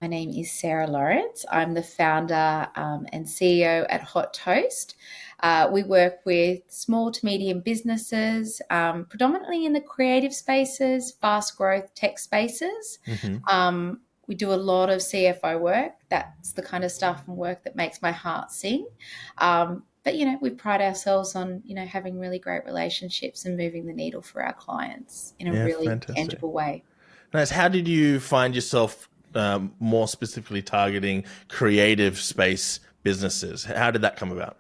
My name is Sarah Lawrance. I'm the founder and CEO at Hot Toast. We work with small to medium businesses, predominantly in the creative spaces, fast growth tech spaces. We do a lot of CFO work. That's the kind of stuff and work that makes my heart sing. But, we pride ourselves on, having really great relationships and moving the needle for our clients in a really fantastic. tangible way. Nice. How did you find yourself more specifically targeting creative space businesses? How did that come about?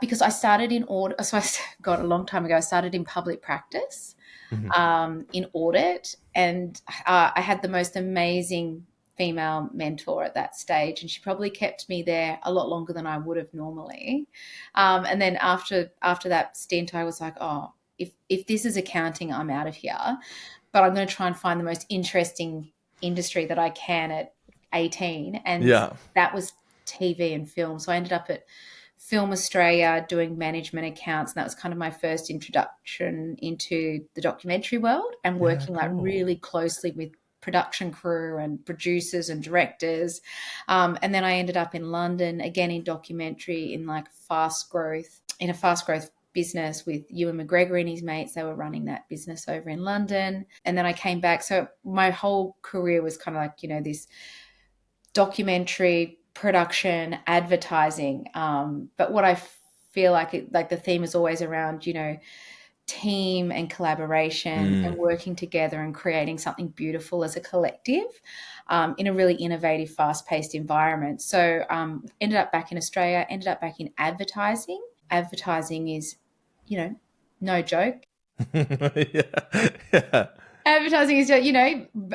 Because I started in audit. So a long time ago, I started in public practice, in audit, and I had the most amazing female mentor at that stage, and she probably kept me there a lot longer than I would have normally. And then after that stint, I was like, oh, if this is accounting, I'm out of here. But I'm going to try and find the most interesting industry that I can at 18, and that was TV and film. So I ended up at Film Australia doing management accounts, and that was kind of my first introduction into the documentary world and working like really closely with production crew and producers and directors. And then I ended up in London again in documentary in a fast growth business with Ewan McGregor and his mates. They were running that business over in London. And then I came back. So my whole career was kind of like, this documentary, production, advertising. But what I feel like the theme is always around, team and collaboration and working together and creating something beautiful as a collective in a really innovative, fast-paced environment. So ended up back in Australia, ended up back in advertising. Advertising is, no joke. Advertising is,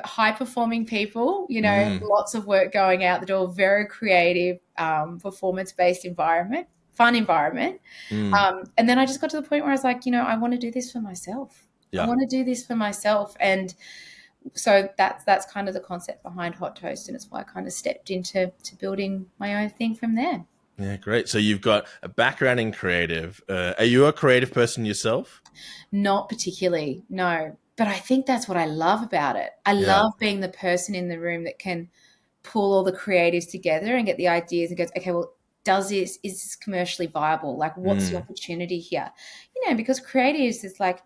high-performing people, lots of work going out the door, very creative, performance-based environment, fun environment. And then I just got to the point where I was like, I want to do this for myself. I want to do this for myself. And so that's kind of the concept behind Hot Toast, and it's why I kind of stepped into building my own thing from there. Yeah, great. So you've got a background in creative. Are you a creative person yourself? Not particularly, no. But I think that's what I love about it. I love being the person in the room that can pull all the creatives together and get the ideas and goes, okay, well, is this commercially viable? Like, what's the opportunity here? Because creatives is like,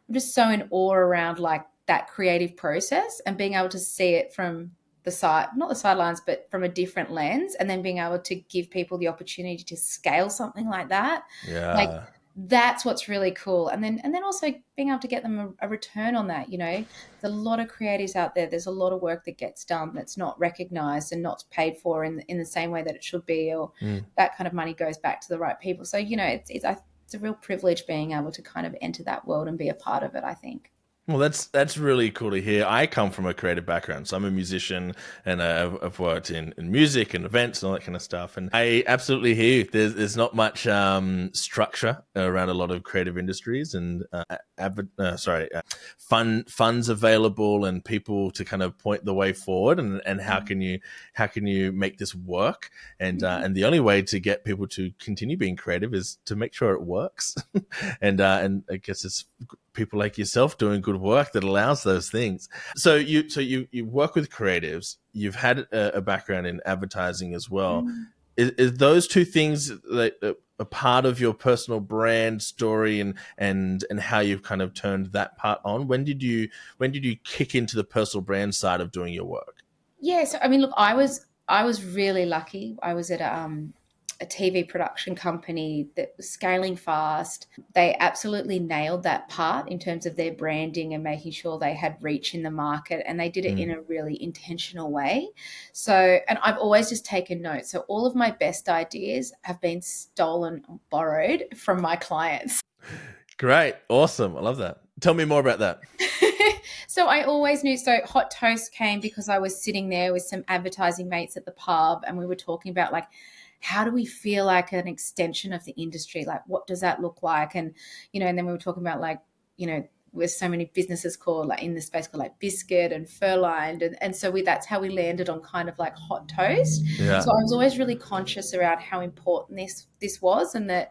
I'm just so in awe around like that creative process and being able to see it from the side, not the sidelines, but from a different lens, and then being able to give people the opportunity to scale something like that. Like, that's what's really cool. And then also being able to get them a return on that. There's a lot of creatives out there. There's a lot of work that gets done that's not recognized and not paid for in the same way that it should be, or that kind of money goes back to the right people. So, it's a real privilege being able to kind of enter that world and be a part of it, I think. Well, that's really cool to hear. I come from a creative background, so I'm a musician, and I've worked in music and events and all that kind of stuff. And I absolutely hear you. There's not much structure around a lot of creative industries, and funds available and people to kind of point the way forward. And how can you make this work? And the only way to get people to continue being creative is to make sure it works. and I guess it's people like yourself doing good work that allows those things. So you work with creatives. You've had a background in advertising as well. Is those two things that a part of your personal brand story and how you've kind of turned that part on? When did you kick into the personal brand side of doing your work? Yeah, so I mean, look, I was really lucky. I was at a TV production company that was scaling fast. They absolutely nailed that part in terms of their branding and making sure they had reach in the market, and they did it in a really intentional way. So, and I've always just taken notes. So all of my best ideas have been stolen or borrowed from my clients. Great. Awesome. I love that. Tell me more about that. So I always knew. So Hot Toast came because I was sitting there with some advertising mates at the pub, and we were talking about like, how do we feel like an extension of the industry? Like, what does that look like? And, and then we were talking about like, with so many businesses called like in the space called like Biscuit and Furlined. And so that's how we landed on kind of like Hot Toast. Yeah. So I was always really conscious around how important this was, and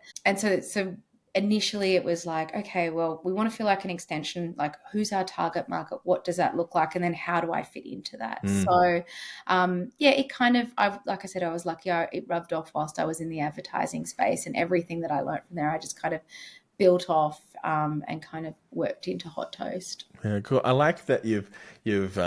so initially it was like, okay, well, we want to feel like an extension, like who's our target market? What does that look like? And then how do I fit into that? So, yeah, it kind of, like I said, I was lucky. It rubbed off whilst I was in the advertising space, and everything that I learned from there, I just kind of built off and kind of worked into Hot Toast. Yeah, cool. I like that you've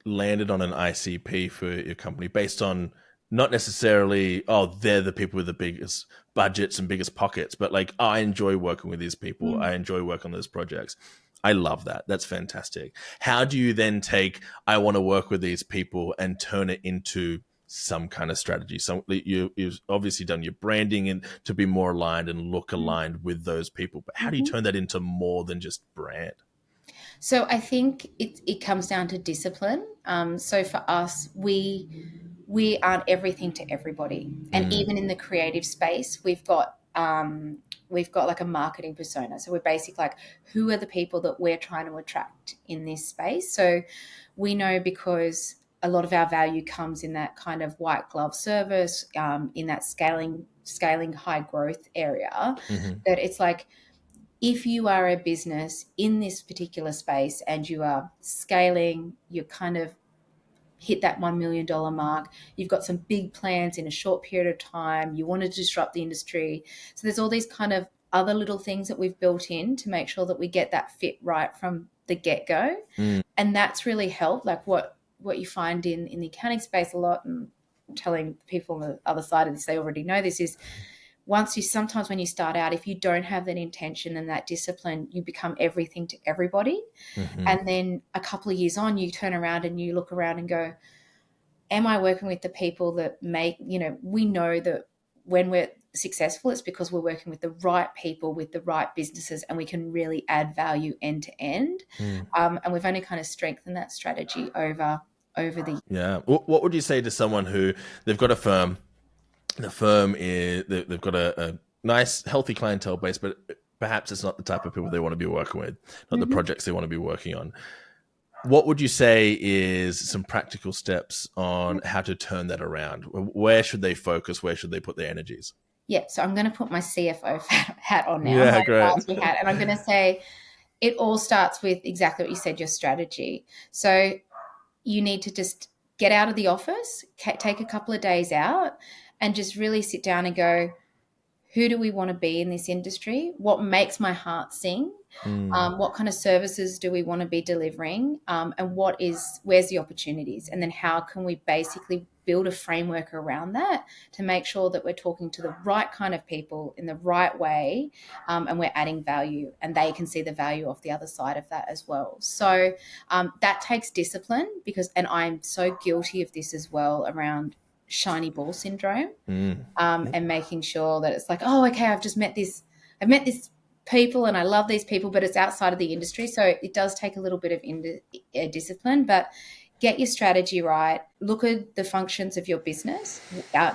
landed on an ICP for your company based on not necessarily, oh, they're the people with the biggest budgets and biggest pockets, but like, oh, I enjoy working with these people. I enjoy working on those projects. I love that. That's fantastic. How do you then take, I want to work with these people, and turn it into some kind of strategy? So you've obviously done your branding and to be more aligned and look aligned with those people, but how do you turn that into more than just brand? So I think it comes down to discipline. So for us, we aren't everything to everybody, and even in the creative space, we've got like a marketing persona. So we're basically like, who are the people that we're trying to attract in this space? So we know, because a lot of our value comes in that kind of white glove service, in that scaling high growth area, that it's like, if you are a business in this particular space and you are scaling, you're kind of hit that $1 million mark, you've got some big plans in a short period of time, you want to disrupt the industry. So there's all these kind of other little things that we've built in to make sure that we get that fit right from the get-go. And that's really helped. Like what you find in the accounting space a lot, and telling people on the other side of this, they already know this, is sometimes when you start out, if you don't have that intention and that discipline, you become everything to everybody. And then a couple of years on, you turn around and you look around and go, am I working with the people that make, we know that when we're successful, it's because we're working with the right people, with the right businesses, and we can really add value end to end. And we've only kind of strengthened that strategy over the. Yeah. What would you say to someone who they've got a firm, the firm is, they've got a nice, healthy clientele base, but perhaps it's not the type of people they want to be working with, not the projects they want to be working on. What would you say is some practical steps on how to turn that around? Where should they focus? Where should they put their energies? Yeah, so I'm going to put my CFO hat on now, Yeah, my great. advisory hat, and I'm going to say it all starts with exactly what you said, your strategy. So you need to just get out of the office, take a couple of days out, and just really sit down and go, who do we want to be in this industry? What makes my heart sing? What kind of services do we want to be delivering? And where's the opportunities? And then how can we basically build a framework around that to make sure that we're talking to the right kind of people in the right way, and we're adding value, and they can see the value off the other side of that as well. So that takes discipline, and I'm so guilty of this as well, around shiny ball syndrome. And making sure that it's like, oh, okay, I've met this people and I love these people, but it's outside of the industry. So it does take a little bit of discipline, but get your strategy right. Look at the functions of your business.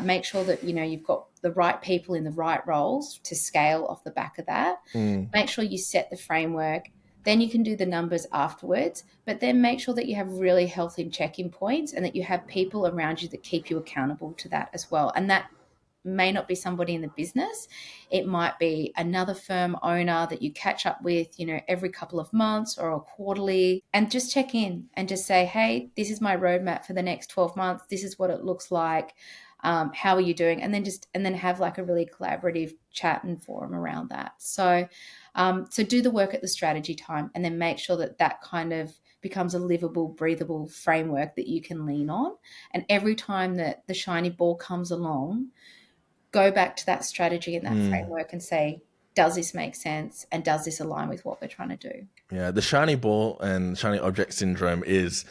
Make sure that, you've got the right people in the right roles to scale off the back of that. Make sure you set the framework. Then you can do the numbers afterwards, but then make sure that you have really healthy check-in points and that you have people around you that keep you accountable to that as well. And that may not be somebody in the business. It might be another firm owner that you catch up with, every couple of months or a quarterly, and just check in and just say, hey, this is my roadmap for the next 12 months. This is what it looks like. How are you doing? And then have like a really collaborative chat and forum around that. So do the work at the strategy time, and then make sure that kind of becomes a livable, breathable framework that you can lean on. And every time that the shiny ball comes along, go back to that strategy and that framework and say, does this make sense? And does this align with what we're trying to do? Yeah, the shiny ball and shiny object syndrome is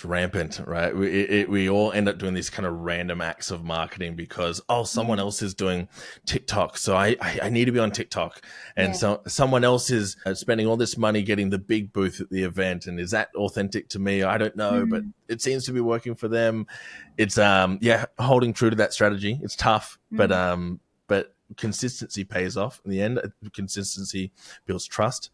rampant, right? We all end up doing these kind of random acts of marketing because, someone else is doing TikTok, so I need to be on TikTok. And so someone else is spending all this money getting the big booth at the event. And is that authentic to me? I don't know, but it seems to be working for them. It's, holding true to that strategy. It's tough, but consistency pays off in the end. Consistency builds trust.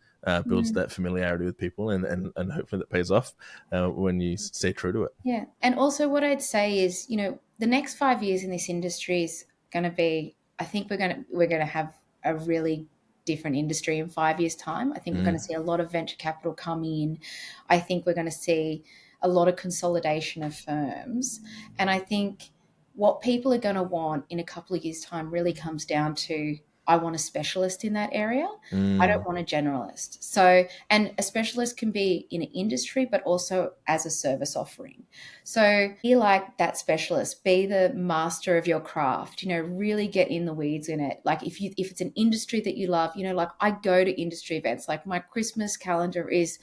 Builds that familiarity with people, and hopefully that pays off when you stay true to it. Yeah. And also what I'd say is, the next 5 years in this industry is going to be, I think we're going to have a really different industry in 5 years' time. I think we're going to see a lot of venture capital come in. I think we're going to see a lot of consolidation of firms. And I think what people are going to want in a couple of years' time really comes down to, I want a specialist in that area. I don't want a generalist. So, and a specialist can be in an industry, but also as a service offering. So be like that specialist, be the master of your craft, really get in the weeds in it. Like if it's an industry that you love, like I go to industry events, like my Christmas calendar is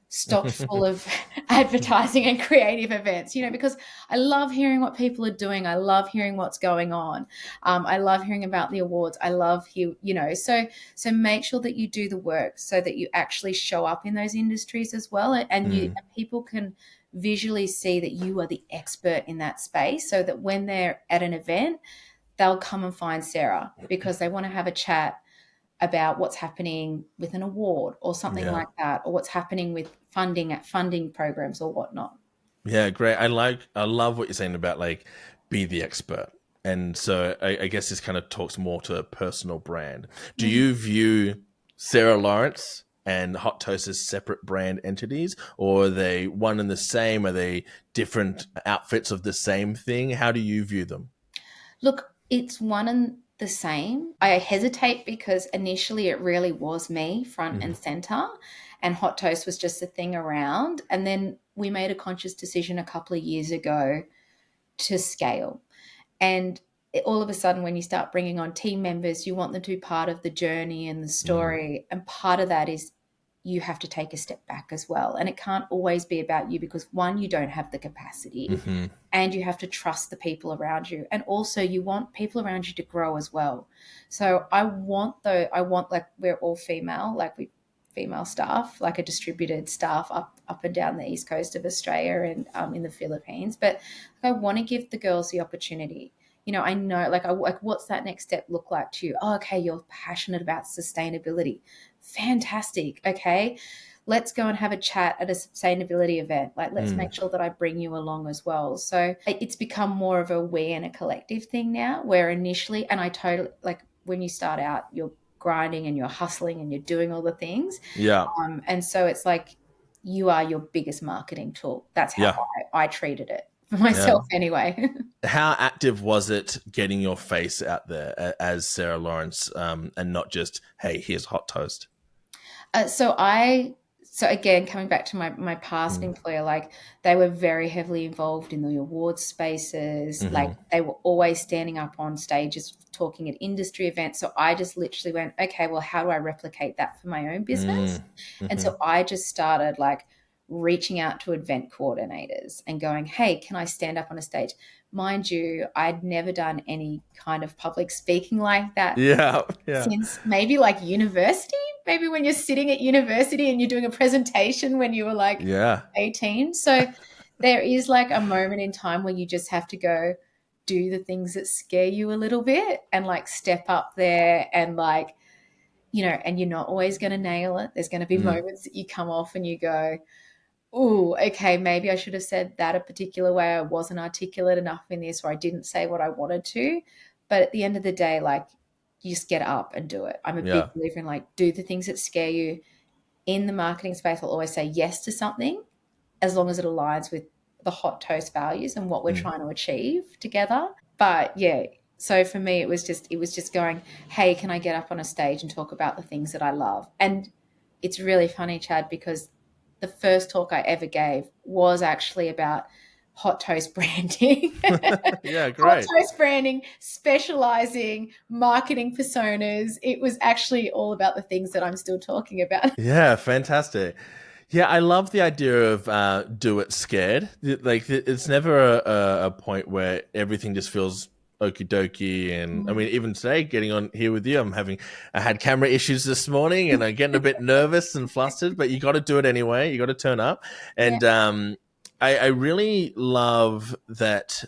stocked full of advertising and creative events, because I love hearing what people are doing. I love hearing what's going on. I love hearing about the awards. I love so make sure that you do the work so that you actually show up in those industries as well. And people can visually see that you are the expert in that space, so that when they're at an event, they'll come and find Sarah because they want to have a chat about what's happening with an award or something like that, or what's happening with funding programs or whatnot. Yeah, great. I love what you're saying about like be the expert. And so I guess this kind of talks more to a personal brand. Do you view Sarah Lawrence and Hot Toast as separate brand entities, or are they one and the same? Are they different outfits of the same thing? How do you view them? Look, it's one and the same. I hesitate because initially it really was me front and center, and Hot Toast was just a thing around. And then we made a conscious decision a couple of years ago to scale. And all of a sudden, when you start bringing on team members, you want them to be part of the journey and the story. And part of that is you have to take a step back as well. And it can't always be about you because, one, you don't have the capacity and you have to trust the people around you. And also you want people around you to grow as well. So I want like we're all female, like female staff, like a distributed staff up and down the east coast of Australia and in the Philippines. But I want to give the girls the opportunity. I know, like what's that next step look like to you? Oh, okay, you're passionate about sustainability. Fantastic. Okay, let's go and have a chat at a sustainability event. Like, let's make sure that I bring you along as well. So it's become more of a we and a collective thing now, where initially, and I totally, like when you start out, you're grinding and you're hustling and you're doing all the things. Yeah. And so it's like you are your biggest marketing tool. That's how I treated it for myself anyway. How active was it getting your face out there as Sarah Lawrence, and not just, hey, here's Hot Toast? So again, coming back to my past employer, like they were very heavily involved in the awards spaces. Like they were always standing up on stages, talking at industry events. So I just literally went, okay, well, how do I replicate that for my own business? And so I just started like reaching out to event coordinators and going, hey, can I stand up on a stage? Mind you, I'd never done any kind of public speaking like that since maybe like university. Maybe when you're sitting at university and you're doing a presentation when you were like 18. So there is like a moment in time where you just have to go do the things that scare you a little bit and like step up there and like, and you're not always going to nail it. There's going to be moments that you come off and you go, oh, okay, maybe I should have said that a particular way. I wasn't articulate enough in this, or I didn't say what I wanted to. But at the end of the day, like, you just get up and do it. I'm a big believer in like, do the things that scare you. In the marketing space, I'll always say yes to something as long as it aligns with the Hot Toast values and what we're trying to achieve together. But yeah, so for me, it was just going, hey, can I get up on a stage and talk about the things that I love? And it's really funny, Chad, because the first talk I ever gave was actually about Hot Toast branding. Yeah, great. Hot Toast branding, specialising, marketing personas. It was actually all about the things that I'm still talking about. Yeah, fantastic. Yeah, I love the idea of do it scared. Like, it's never a point where everything just feels okie dokie. And I mean, even today, getting on here with you, I had camera issues this morning and I'm getting a bit nervous and flustered, but you got to do it anyway. You got to turn up. And I really love that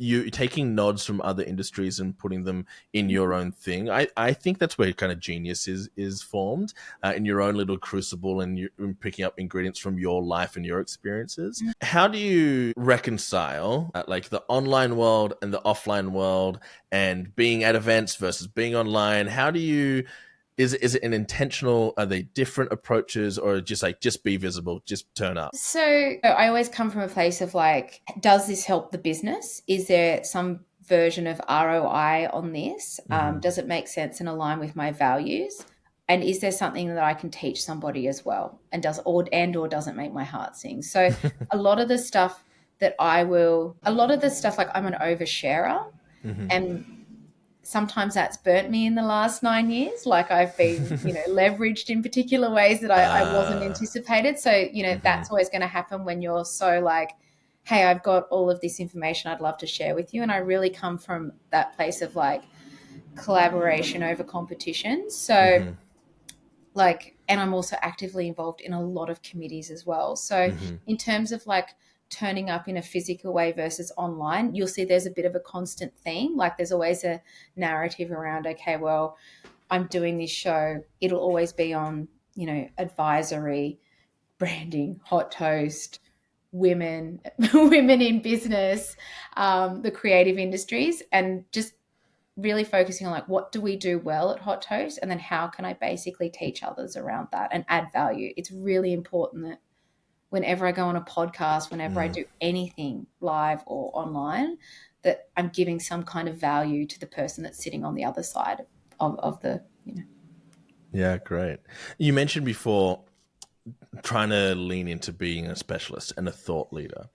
you taking nods from other industries and putting them in your own thing. I think that's where kind of genius is formed, in your own little crucible, and you're picking up ingredients from your life and your experiences. How do you reconcile like the online world and the offline world, and being at events versus being online? How do you is it an intentional, are they different approaches, or just be visible, just turn up? So I always come from a place of like, does this help the business? Is there some version of ROI on this? Does it make sense and align with my values? And is there something that I can teach somebody as well? And or doesn't make my heart sing? So a lot of the stuff like I'm an oversharer, and sometimes that's burnt me in the last 9 years. Like I've been, leveraged in particular ways that I wasn't anticipated. So, that's always going to happen when you're so like, hey, I've got all of this information I'd love to share with you. And I really come from that place of like collaboration over competition. So and I'm also actively involved in a lot of committees as well. So in terms of like turning up in a physical way versus online, you'll see there's a bit of a constant theme. Like there's always a narrative around, okay, well, I'm doing this show. It'll always be on, advisory, branding, hot toast, women in business, the creative industries, and just really focusing on like, what do we do well at Hot Toast? And then how can I basically teach others around that and add value? It's really important that whenever I go on a podcast, whenever I do anything live or online, that I'm giving some kind of value to the person that's sitting on the other side of the, Yeah, great. You mentioned before trying to lean into being a specialist and a thought leader.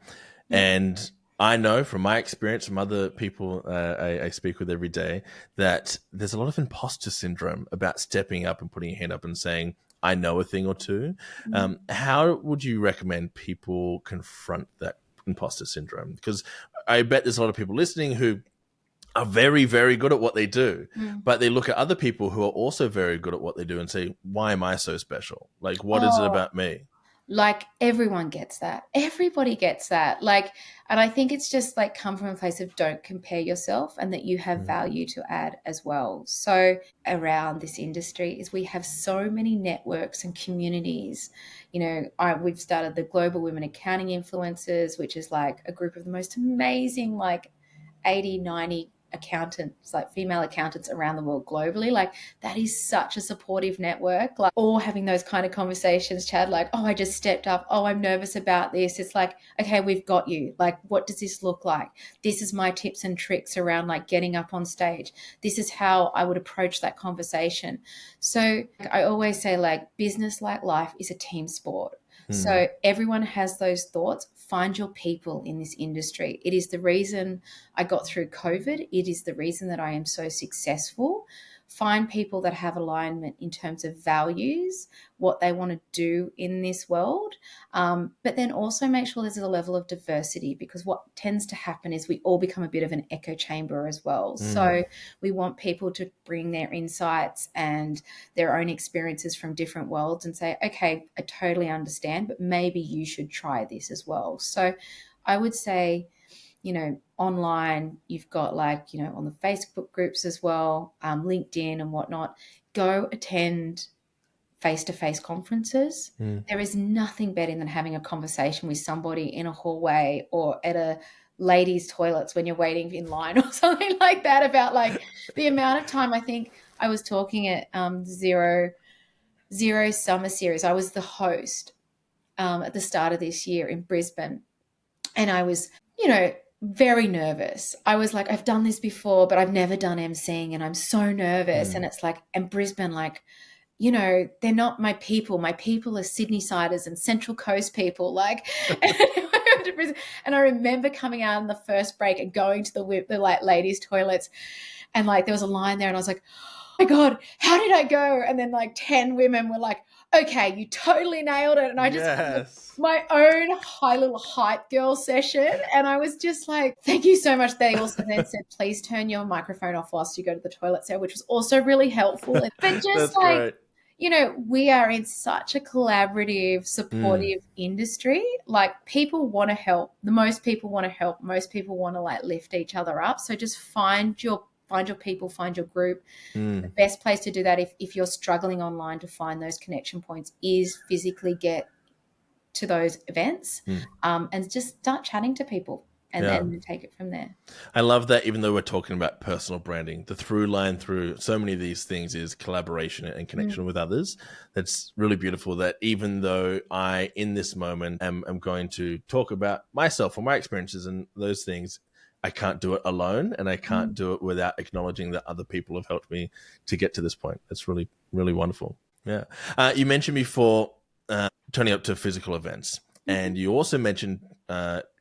And I know from my experience, from other people I speak with every day, that there's a lot of imposter syndrome about stepping up and putting your hand up and saying, I know a thing or two. How would you recommend people confront that imposter syndrome? Because I bet there's a lot of people listening who are very, very good at what they do, but they look at other people who are also very good at what they do and say, why am I so special? Like, what is it about me? Like everyone gets that. Everybody gets that. Like, and I think it's just like come from a place of don't compare yourself and that you have value to add as well. So around this industry is we have so many networks and communities. We've started the Global Women Accounting Influencers, which is like a group of the most amazing, like 80, 90 accountants, like female accountants around the world globally. Like that is such a supportive network. Like all having those kind of conversations, Chad, like, oh, I just stepped up. Oh, I'm nervous about this. It's like, okay, we've got you. Like, what does this look like? This is my tips and tricks around like getting up on stage. This is how I would approach that conversation. So I always say like business, like life, is a team sport. So everyone has those thoughts. Find your people in this industry. It is the reason I got through COVID. It is the reason that I am so successful. Find people that have alignment in terms of values, what they want to do in this world, but then also make sure there's a level of diversity, because what tends to happen is we all become a bit of an echo chamber as well. So we want people to bring their insights and their own experiences from different worlds and say, okay, I totally understand, but maybe you should try this as well. So I would say, online, you've got like, on the Facebook groups as well, LinkedIn and whatnot, go attend face-to-face conferences. There is nothing better than having a conversation with somebody in a hallway or at a ladies' toilets when you're waiting in line or something like that, about like the amount of time. I think I was talking at Zero Summer Series. I was the host at the start of this year in Brisbane, and I was, very nervous. I was like, I've done this before, but I've never done emceeing and I'm so nervous. And it's like, and Brisbane, like, they're not my people. My people are Sydney-siders and Central Coast people. Like, and I remember coming out in the first break and going to the like ladies' toilets, and like there was a line there, and I was like, oh my God, how did I go? And then like 10 women were like, okay, you totally nailed it. And I just had my own little hype girl session. And I was just like, thank you so much. They also then said, please turn your microphone off whilst you go to the toilet, Sarah, which was also really helpful. But just like, great. You know, we are in such a collaborative, supportive industry. Like, people want to help. The most people want to help. Most people want to like lift each other up. So just find your people, find your group. The best place to do that, if you're struggling online to find those connection points, is physically get to those events, and just start chatting to people, and Yeah. then take it from there. I love that even though we're talking about personal branding, the through line through so many of these things is collaboration and connection with others. That's really beautiful that even though I, in this moment, am going to talk about myself or my experiences and those things, I can't do it alone, and I can't do it without acknowledging that other people have helped me to get to this point. That's really, really wonderful. Yeah. You mentioned before turning up to physical events. And you also mentioned,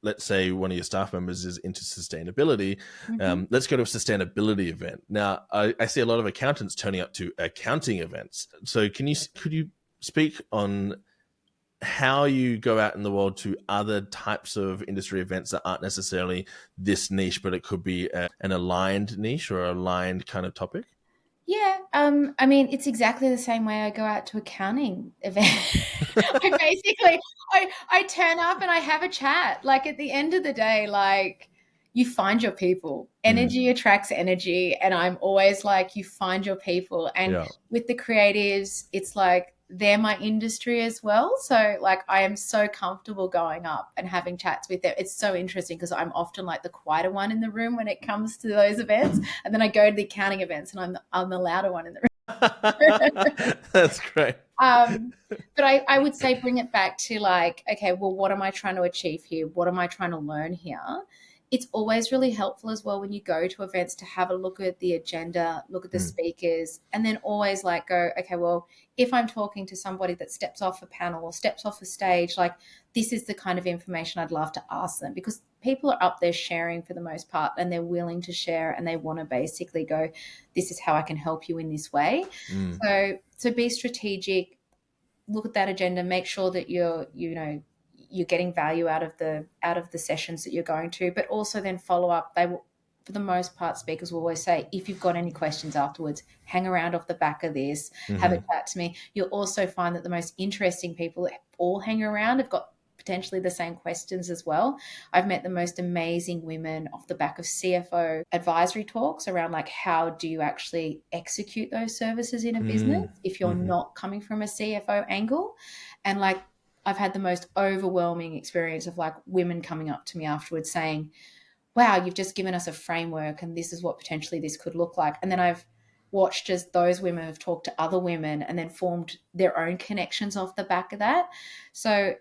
let's say one of your staff members is into sustainability. Let's go to a sustainability event. Now, I see a lot of accountants turning up to accounting events. So could you speak on how you go out in the world to other types of industry events that aren't necessarily this niche, but it could be an aligned niche or aligned kind of topic? Yeah, I mean, it's exactly the same way I go out to accounting events. I turn up and I have a chat. Like, at the end of the day, like, you find your people. Energy attracts energy, and I'm always like, you find your people. And Yeah. with the creatives, it's like they're my industry as well. So like, I am so comfortable going up and having chats with them. It's so interesting because I'm often like the quieter one in the room when it comes to those events, and then I go to the accounting events and I'm the louder one in the room. That's great. But I would say bring it back to like, okay, well, what am I trying to achieve here? What am I trying to learn here? It's always really helpful as well when you go to events to have a look at the agenda, look at the speakers, and then always like go, okay, well, if I'm talking to somebody that steps off a panel or steps off a stage, like, this is the kind of information I'd love to ask them, because people are up there sharing for the most part, and they're willing to share, and they want to basically go, this is how I can help you in this way. So be strategic, look at that agenda, make sure that you're getting value out of the sessions that you're going to, but also then follow up. They will, for the most part, speakers will always say, if you've got any questions afterwards, hang around off the back of this, have a chat to me. You'll also find that the most interesting people that all hang around have got potentially the same questions as well. I've met the most amazing women off the back of CFO advisory talks around like, how do you actually execute those services in a business if you're not coming from a CFO angle? And like, I've had the most overwhelming experience of like women coming up to me afterwards saying, wow, you've just given us a framework and this is what potentially this could look like. And then I've watched as those women have talked to other women and then formed their own connections off the back of that. So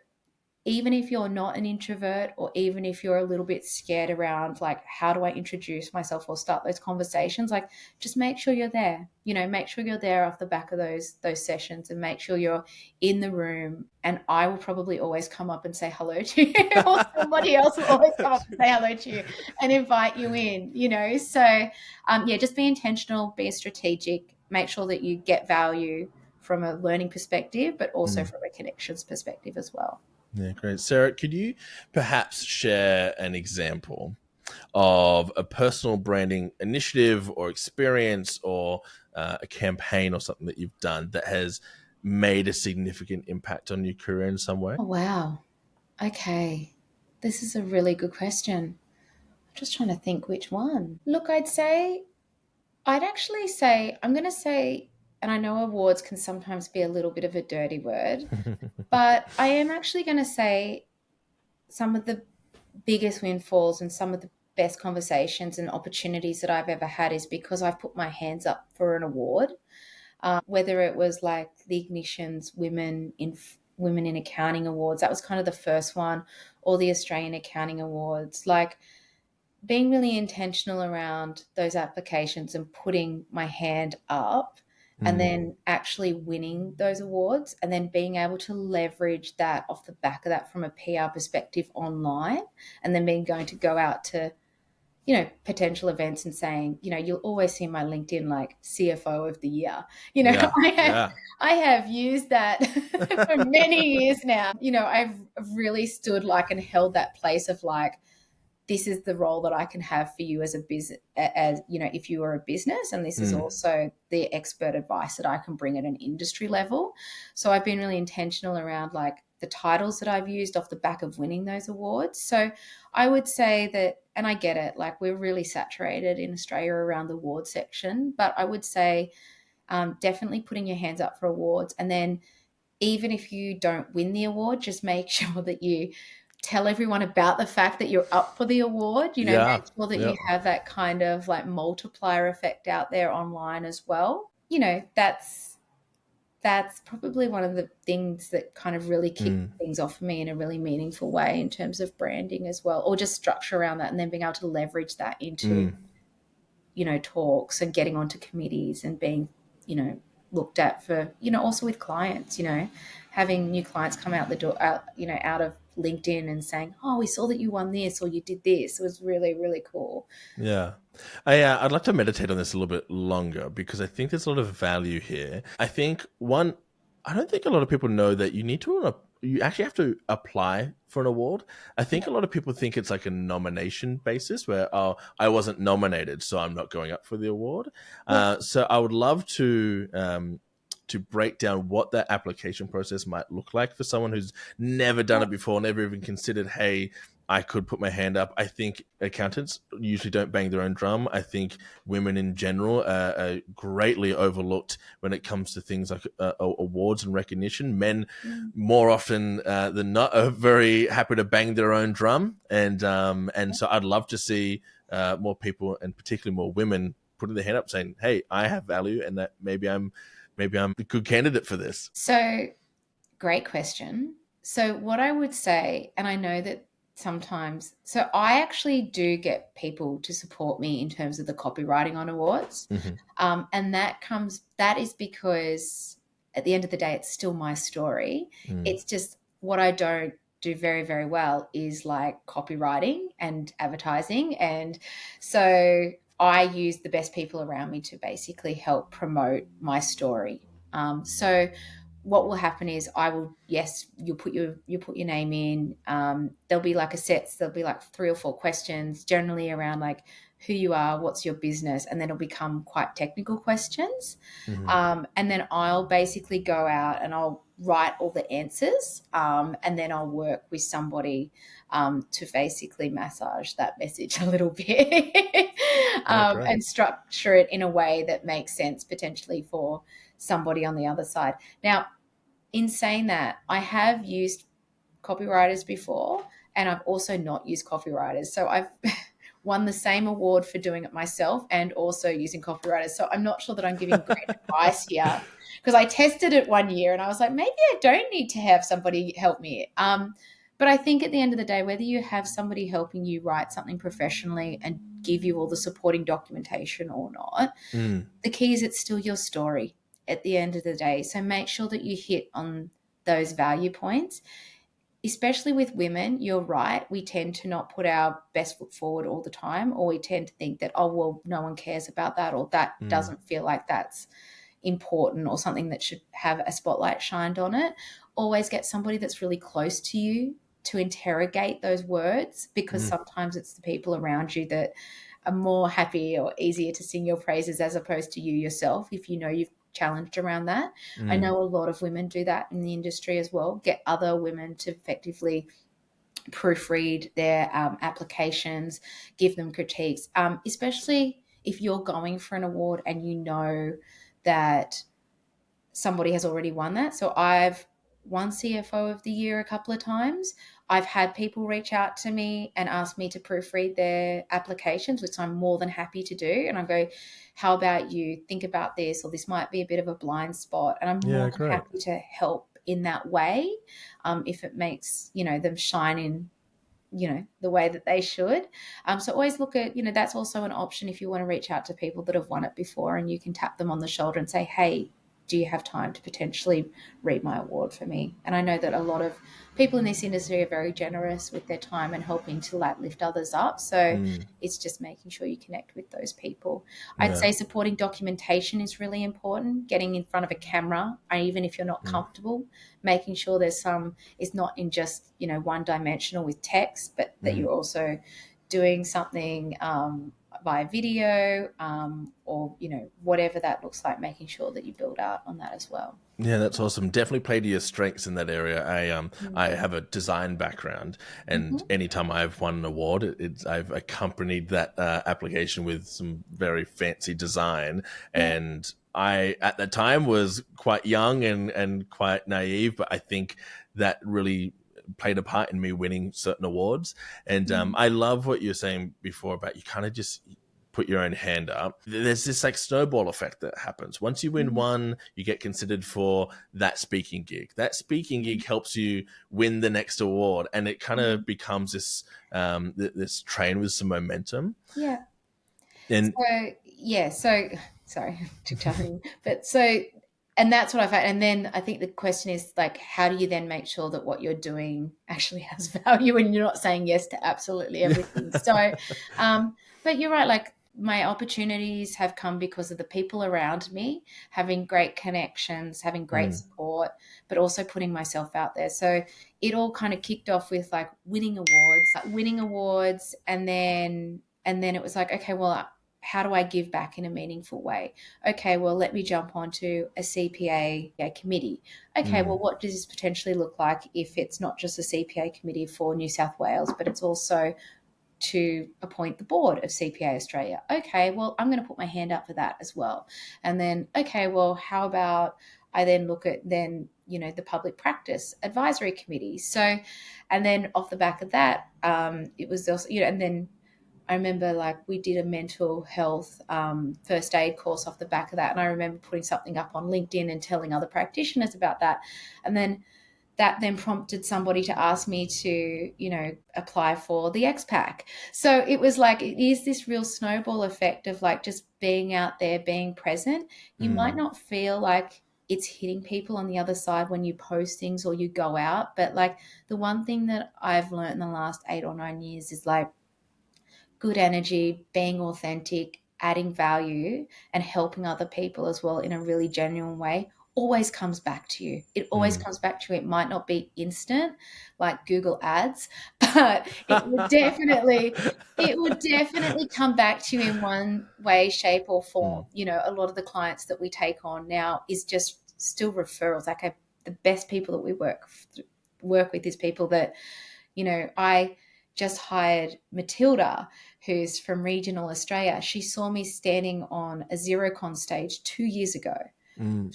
even if you're not an introvert, or even if you're a little bit scared around like, how do I introduce myself or start those conversations, like, just make sure you're there, make sure you're there off the back of those sessions, and make sure you're in the room. And I will probably always come up and say hello to you, or somebody else will always come up and say hello to you and invite you in. So yeah, just be intentional, be strategic, make sure that you get value from a learning perspective, but also from a connections perspective as well. Yeah, great. Sarah, could you perhaps share an example of a personal branding initiative or experience, or a campaign or something that you've done that has made a significant impact on your career in some way? Oh, wow. Okay. This is a really good question. I'm just trying to think which one. Look, I'd actually say, I'm going to say, and I know awards can sometimes be a little bit of a dirty word, but I am actually going to say some of the biggest windfalls and some of the best conversations and opportunities that I've ever had is because I've put my hands up for an award, whether it was like the Ignition's Women in Accounting Awards. That was kind of the first one, or the Australian Accounting Awards. Like, being really intentional around those applications and putting my hand up, and then actually winning those awards, and then being able to leverage that off the back of that from a PR perspective online, and then being going to go out to potential events and saying, you'll always see my LinkedIn like CFO of the year. I have used that for many years now. I've really stood like and held that place of like, this is the role that I can have for you as a business, as you know, if you are a business, and this is also the expert advice that I can bring at an industry level. So I've been really intentional around like the titles that I've used off the back of winning those awards. So I would say that, and I get it, like we're really saturated in Australia around the award section, but I would say definitely putting your hands up for awards. And then even if you don't win the award, just make sure that you tell everyone about the fact that you're up for the award. You know, Yeah. make sure that Yeah. you have that kind of like multiplier effect out there online as well. You know, that's probably one of the things that kind of really kicked things off for me in a really meaningful way in terms of branding as well, or just structure around that, and then being able to leverage that into, you know, talks and getting onto committees and being, you know, looked at for, you know, also with clients, you know, having new clients come out the door, out, you know, out of LinkedIn and saying, oh, we saw that you won this or you did this. It was really, really cool. Yeah. I'd like to meditate on this a little bit longer because I think there's a lot of value here. I think I don't think a lot of people know that you actually have to apply for an award. I think a lot of people think it's like a nomination basis where, oh, I wasn't nominated, so I'm not going up for the award. So I would love to break down what that application process might look like for someone who's never done it before, never even considered, hey, I could put my hand up. I think accountants usually don't bang their own drum. I think women in general are greatly overlooked when it comes to things like awards and recognition. Men, more often than not, are very happy to bang their own drum, and so I'd love to see more people, and particularly more women, putting their hand up, saying, "Hey, I have value, and that maybe I'm a good candidate for this." So great question. So what I would say, and I know that sometimes, so I actually do get people to support me in terms of the copywriting on awards. And that is because at the end of the day, it's still my story. It's just what I don't do very, very well is like copywriting and advertising. And so I use the best people around me to basically help promote my story. So what will happen is you'll put your name in. There'll be like there'll be like 3 or 4 questions generally around like who you are, what's your business, and then it'll become quite technical questions. And then I'll basically go out and I'll write all the answers, and then I'll work with somebody to basically massage that message a little bit and structure it in a way that makes sense potentially for somebody on the other side. Now, in saying that, I have used copywriters before, and I've also not used copywriters. So I've won the same award for doing it myself and also using copywriters. So I'm not sure that I'm giving great advice here, because I tested it one year and I was like, maybe I don't need to have somebody help me. But I think at the end of the day, whether you have somebody helping you write something professionally and give you all the supporting documentation or not, the key is it's still your story at the end of the day. So make sure that you hit on those value points. Especially with women, you're right. We tend to not put our best foot forward all the time, or we tend to think that, oh, well, no one cares about that, or that doesn't feel like that's important or something that should have a spotlight shined on it. Always get somebody that's really close to you to interrogate those words, because sometimes it's the people around you that are more happy or easier to sing your praises as opposed to you yourself, if you know you've challenged around that. I know a lot of women do that in the industry as well, get other women to effectively proofread their applications, give them critiques, especially if you're going for an award and you know that somebody has already won that. So I've won CFO of the year a couple of times. I've had people reach out to me and ask me to proofread their applications, which I'm more than happy to do. And I go, how about you think about this, or this might be a bit of a blind spot. And I'm more than happy to help in that way, if it makes, them shine in, the way that they should. So always look at, that's also an option if you want to reach out to people that have won it before, and you can tap them on the shoulder and say, hey, do you have time to potentially read my award for me? And I know that a lot of people in this industry are very generous with their time and helping to lift others up. So it's just making sure you connect with those people. I'd say supporting documentation is really important. Getting in front of a camera, even if you're not comfortable, making sure there's it's not in just, one dimensional with text, but that you're also doing something via video, or, you know, whatever that looks like, making sure that you build out on that as well. Yeah, that's awesome. Definitely play to your strengths in that area. I have a design background, and Mm-hmm. anytime I've won an award, I've accompanied that application with some very fancy design. Yeah. And I, at the time, was quite young and quite naive, but I think that really played a part in me winning certain awards. And Mm. I love what you were saying before about you kind of just put your own hand up. There's this like snowball effect that happens. Once you win Mm. one, you get considered for that speaking gig. That speaking gig helps you win the next award, and it kind Mm. of becomes this this train with some momentum. Yeah. And So yeah, so sorry to tell you, but so, and that's what I found. And then I think the question is like, how do you then make sure that what you're doing actually has value and you're not saying yes to absolutely everything? So, but you're right. Like my opportunities have come because of the people around me, having great connections, having great support, but also putting myself out there. So it all kind of kicked off with like winning awards, and then it was like, okay, well, how do I give back in a meaningful way? Okay, well, let me jump onto a CPA committee. Okay, well, what does this potentially look like if it's not just a CPA committee for New South Wales, but it's also to appoint the board of CPA Australia? Okay, well, I'm going to put my hand up for that as well. And then, okay, well, how about I then look at then, you know, the public practice advisory committee. So, and then off the back of that, it was also, you know, and then I remember like we did a mental health first aid course off the back of that. And I remember putting something up on LinkedIn and telling other practitioners about that. And then that then prompted somebody to ask me to, you know, apply for the XPAC. So it was like, it is this real snowball effect of like just being out there, being present. You might not feel like it's hitting people on the other side when you post things or you go out. But like the one thing that I've learned in the last 8 or 9 years is like, good energy, being authentic, adding value, and helping other people as well in a really genuine way always comes back to you. It always comes back to you. It might not be instant like Google Ads, but it would definitely come back to you in one way, shape, or form. You know, a lot of the clients that we take on now is just still referrals. Like the best people that we work with is people that, you know, I just hired Matilda, who's from regional Australia. She saw me standing on a Xerocon stage 2 years ago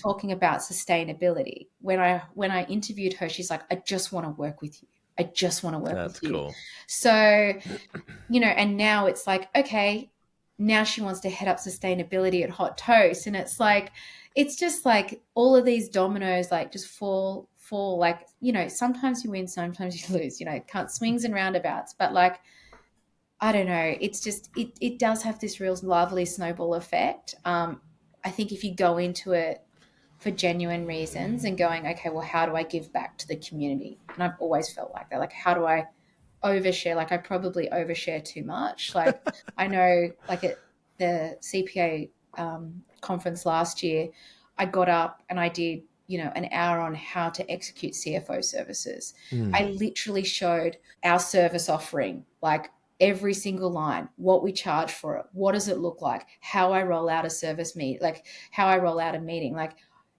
talking about sustainability. When I interviewed her, she's like, I just want to work with you. I just want to work with That's you. cool. So, you know, and now it's like, okay, now she wants to head up sustainability at Hot Toast. And it's like, it's just like all of these dominoes like just fall like, you know, sometimes you win, sometimes you lose, you know, can't swings and roundabouts. But like, I don't know, it's just it does have this real lovely snowball effect. I think if you go into it for genuine reasons and going, okay, well, how do I give back to the community? And I've always felt like that. Like, how do I overshare? Like, I probably overshare too much. Like, I know, like at the CPA conference last year, I got up and I did, you know, an hour on how to execute CFO services. I literally showed our service offering, like every single line, what we charge for it, what does it look like, how I roll out a service meet, like how I roll out a meeting, like,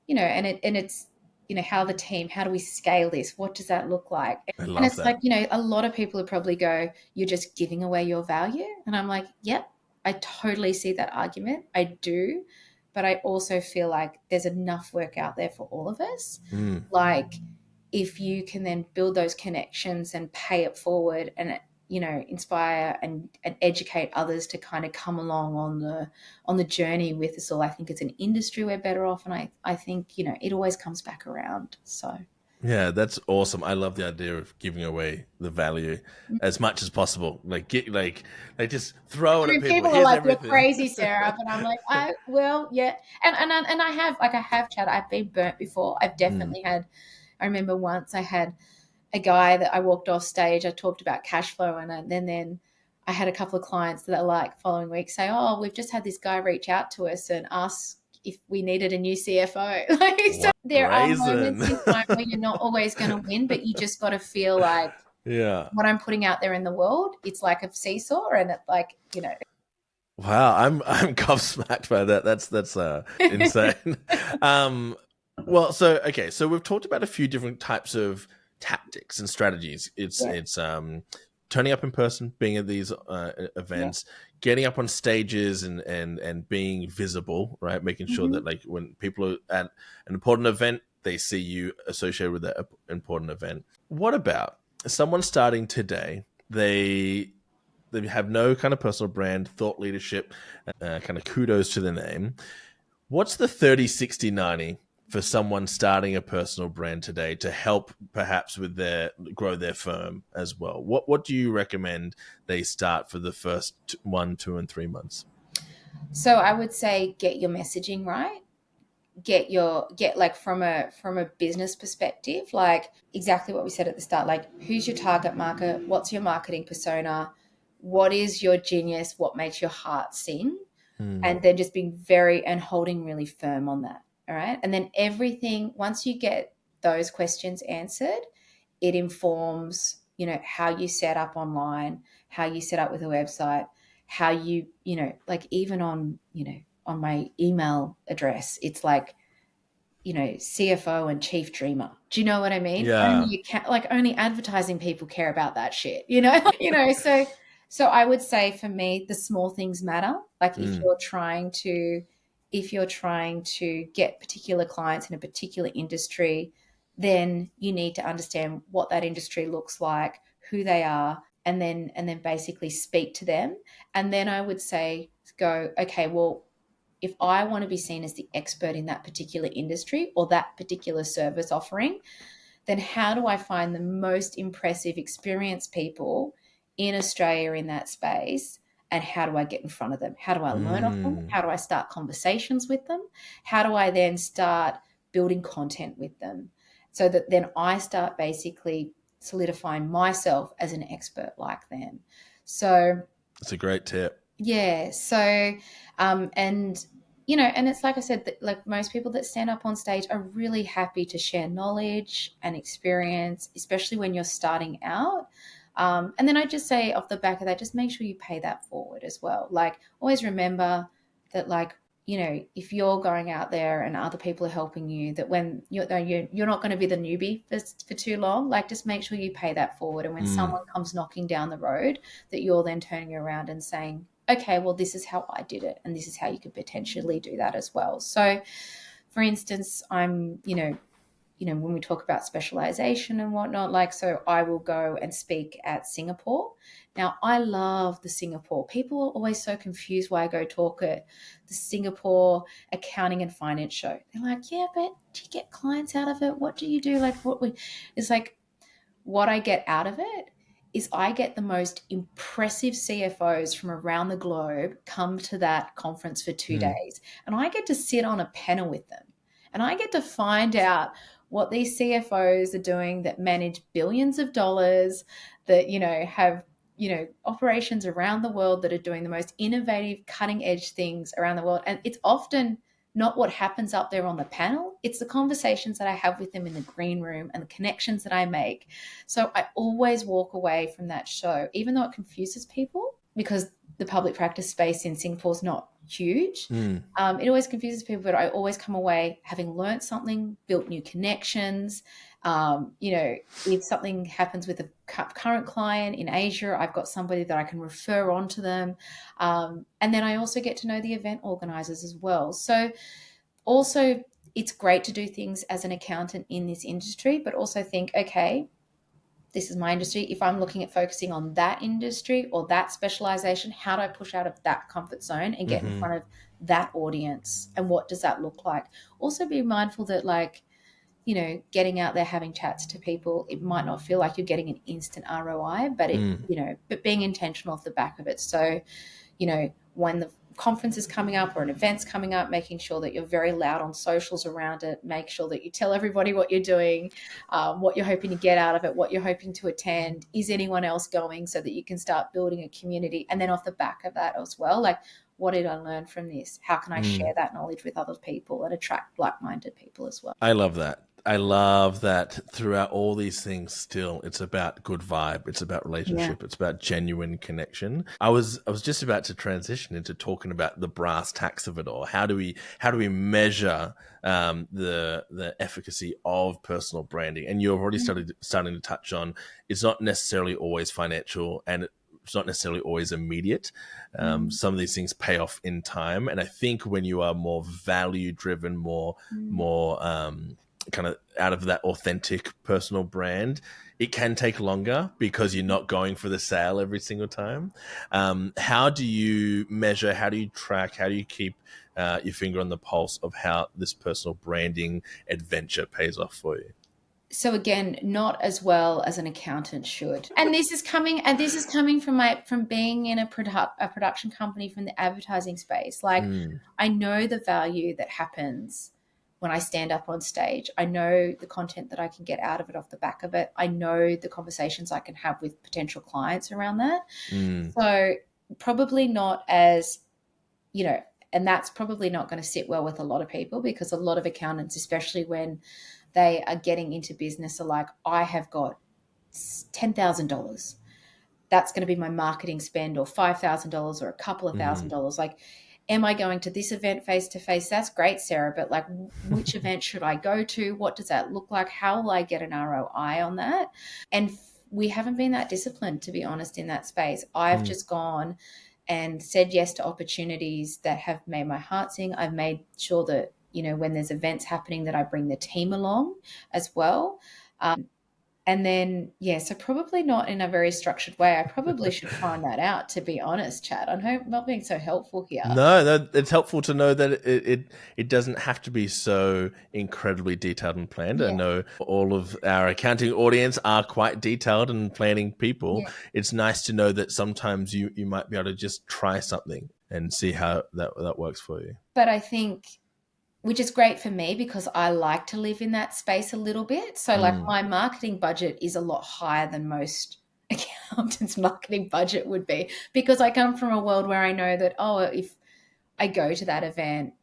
you know, and it's, you know, how do we scale this? What does that look like? I And love it's like, that. you know, a lot of people would probably go, you're just giving away your value. And I'm like, yep, I totally see that argument. I do. But I also feel like there's enough work out there for all of us. Like, if you can then build those connections and pay it forward and, you know, inspire and educate others to kind of come along on the journey with us all, I think as an industry we're better off. And I think, you know, it always comes back around. So Yeah, that's awesome. I love the idea of giving away the value as much as possible. Like get like just throw it at people. people are Here's like, you're everything. crazy, Sarah. But I'm like, I will, yeah. And I have chat. I've been burnt before. I've definitely had. I remember once I had a guy that I walked off stage. I talked about cash flow, and then I had a couple of clients that are like following week say, "Oh, we've just had this guy reach out to us and ask if we needed a new CFO." Like, so Wow. there are Brazen. moments in time where you're not always going to win, but you just got to feel like Yeah. what I'm putting out there in the world, it's like a seesaw, and it like, Wow, I'm gobsmacked by that. That's insane. um, well, so okay, so we've talked about a few different types of tactics and strategies. It's yeah, it's turning up in person, being at these yeah. events, getting up on stages, and being visible, right? Making sure Hmm. that like when people are at an important event, they see you associated with that important event. What about someone starting today? They have no kind of personal brand, thought leadership, kind of kudos to the name. What's the 30-60-90 for someone starting a personal brand today to help perhaps with their grow their firm as well? What do you recommend they start for the first 1, 2, and 3 months? So I would say get your messaging right. Get like from a business perspective, like exactly what we said at the start, like who's your target market, what's your marketing persona, what is your genius, what makes your heart sing, Hmm. and then just being very and holding really firm on that. All right. And then everything, once you get those questions answered, it informs, how you set up online, how you set up with a website, how like even on my email address, it's like, CFO and chief dreamer. Do you know what I mean? Only Yeah. you can like only advertising people care about that shit, so I would say for me, the small things matter. Like Mm. if you're trying to get particular clients in a particular industry, then you need to understand what that industry looks like, who they are, and then basically speak to them. And then I would say go, okay, well, if I want to be seen as the expert in that particular industry or that particular service offering, then how do I find the most impressive, experienced people in Australia in that space? And how do I get in front of them? How do I learn off them? Mm. How do I start conversations with them? How do I then start building content with them? So that then I start basically solidifying myself as an expert like them. So That's a great tip. yeah. So, and and it's like I said, that, like most people that stand up on stage are really happy to share knowledge and experience, especially when you're starting out. And then I just say off the back of that, just make sure you pay that forward as well. Like always remember that, like, if you're going out there and other people are helping you, that when you're not going to be the newbie for too long, like just make sure you pay that forward. And when Mm. someone comes knocking down the road, that you're then turning around and saying, okay, well, this is how I did it, and this is how you could potentially do that as well. So, for instance, when we talk about specialization and whatnot, like, so I will go and speak at Singapore. Now, I love the Singapore. People are always so confused why I go talk at the Singapore accounting and finance show. They're like, yeah, but do you get clients out of it? What do you do? Like, it's like, what I get out of it is I get the most impressive CFOs from around the globe come to that conference for two Mm. days. And I get to sit on a panel with them. And I get to find out what these CFOs are doing that manage billions of dollars, that, have, operations around the world that are doing the most innovative, cutting edge things around the world. And it's often not what happens up there on the panel. It's the conversations that I have with them in the green room and the connections that I make. So I always walk away from that show, even though it confuses people because the public practice space in Singapore is not huge. Mm. It always confuses people, but I always come away having learned something, built new connections. If something happens with a current client in Asia, I've got somebody that I can refer on to them. And then I also get to know the event organizers as well. So also, it's great to do things as an accountant in this industry, but also think, okay, this is my industry. If I'm looking at focusing on that industry or that specialization, how do I push out of that comfort zone and get in Hmm. front of that audience? And what does that look like? Also, be mindful that, like, getting out there, having chats to people, it might not feel like you're getting an instant ROI, but Mm. but being intentional off the back of it. So, when the conference is coming up or an event's coming up, making sure that you're very loud on socials around it, make sure that you tell everybody what you're doing, what you're hoping to get out of it, what you're hoping to attend, is anyone else going, so that you can start building a community. And then off the back of that as well, like, what did I learn from this? How can I Mm. share that knowledge with other people and attract like-minded people as well? I love that. I love that throughout all these things, still, it's about good vibe. It's about Yeah. relationship. It's about genuine connection. I was just about to transition into talking about the brass tacks of it all. How do we measure the efficacy of personal branding? And you've already starting to touch on it's not necessarily always financial, and it's not necessarily always immediate. Mm, Some of these things pay off in time, and I think when you are more value driven, mm, more kind of out of that authentic personal brand, it can take longer because you're not going for the sale every single time. How do you measure? How do you track? How do you keep your finger on the pulse of how this personal branding adventure pays off for you? so again, not as well as an accountant should. And this is coming from being in a production company from the advertising space. Like, Mm, I know the value that happens when I stand up on stage. I know the content that I can get out of it off the back of it. I know the conversations I can have with potential clients around that. mm, So probably not as, you know, and that's probably not going to sit well with a lot of people, because a lot of accountants, especially when they are getting into business, are like, I have got $10,000. That's going to be my marketing spend, or $5,000, or a couple of mm. $1,000s. Like, am I going to this event face to face? That's great, Sarah, but like, which event should I go to? What does that look like? How will I get an ROI on that? And we haven't been that disciplined, to be honest, in that space. I've Mm. just gone and said yes to opportunities that have made my heart sing. I've made sure that, when there's events happening, that I bring the team along as well. And then, yeah, so probably not in a very structured way. I probably should find that out, to be honest, Chad. I hope I'm not being so helpful here. No, it's helpful to know that it doesn't have to be so incredibly detailed and planned. I Yeah, know all of our accounting audience are quite detailed and planning people. yeah. It's nice to know that sometimes you might be able to just try something and see how that works for you. But I think, which is great for me, because I like to live in that space a little bit. So, like, Mm, my marketing budget is a lot higher than most accountants' marketing budget would be, because I come from a world where I know that, oh, if I go to that event,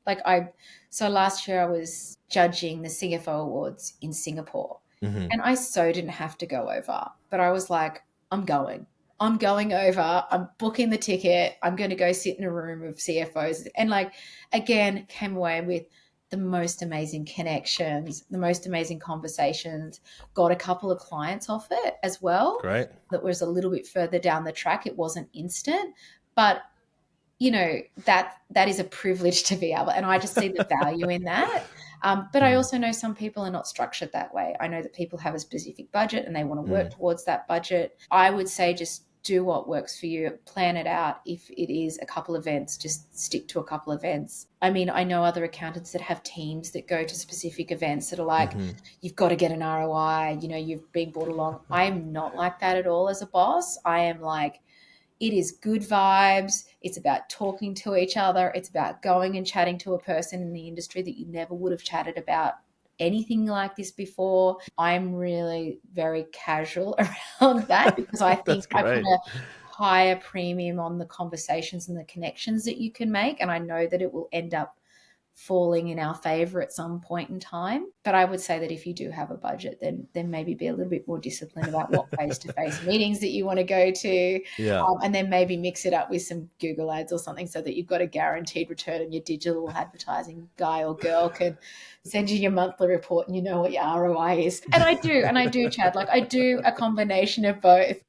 so last year I was judging the CFO Awards in Singapore, hmm. and I so didn't have to go over, but I was like, I'm going. I'm going over. I'm booking the ticket. I'm going to go sit in a room of CFOs. And, like, again, came away with the most amazing connections, the most amazing conversations, got a couple of clients off it as well. Great. That was a little bit further down the track. It wasn't instant, but that is a privilege to be able, and I just see the value in that. But I Mm, also know some people are not structured that way. I know that people have a specific budget and they want to work mm, towards that budget. I would say just do what works for you, plan it out. If it is a couple events, just stick to a couple events. I mean, I know other accountants that have teams that go to specific events that are like, hmm. you've got to get an ROI, you've been brought along. I'm not like that at all as a boss. I am like, it is good vibes. It's about talking to each other. It's about going and chatting to a person in the industry that you never would have chatted about anything like this before. I'm really very casual around that, because I think That's I put great. a higher premium on the conversations and the connections that you can make. And I know that it will end up falling in our favor at some point in time. But I would say that if you do have a budget, then maybe be a little bit more disciplined about what face-to-face meetings that you want to go to, Yeah. and then maybe mix it up with some Google ads or something, so that you've got a guaranteed return, and your digital advertising guy or girl can send you your monthly report and you know what your ROI is. And I do, Chad, like, I do a combination of both.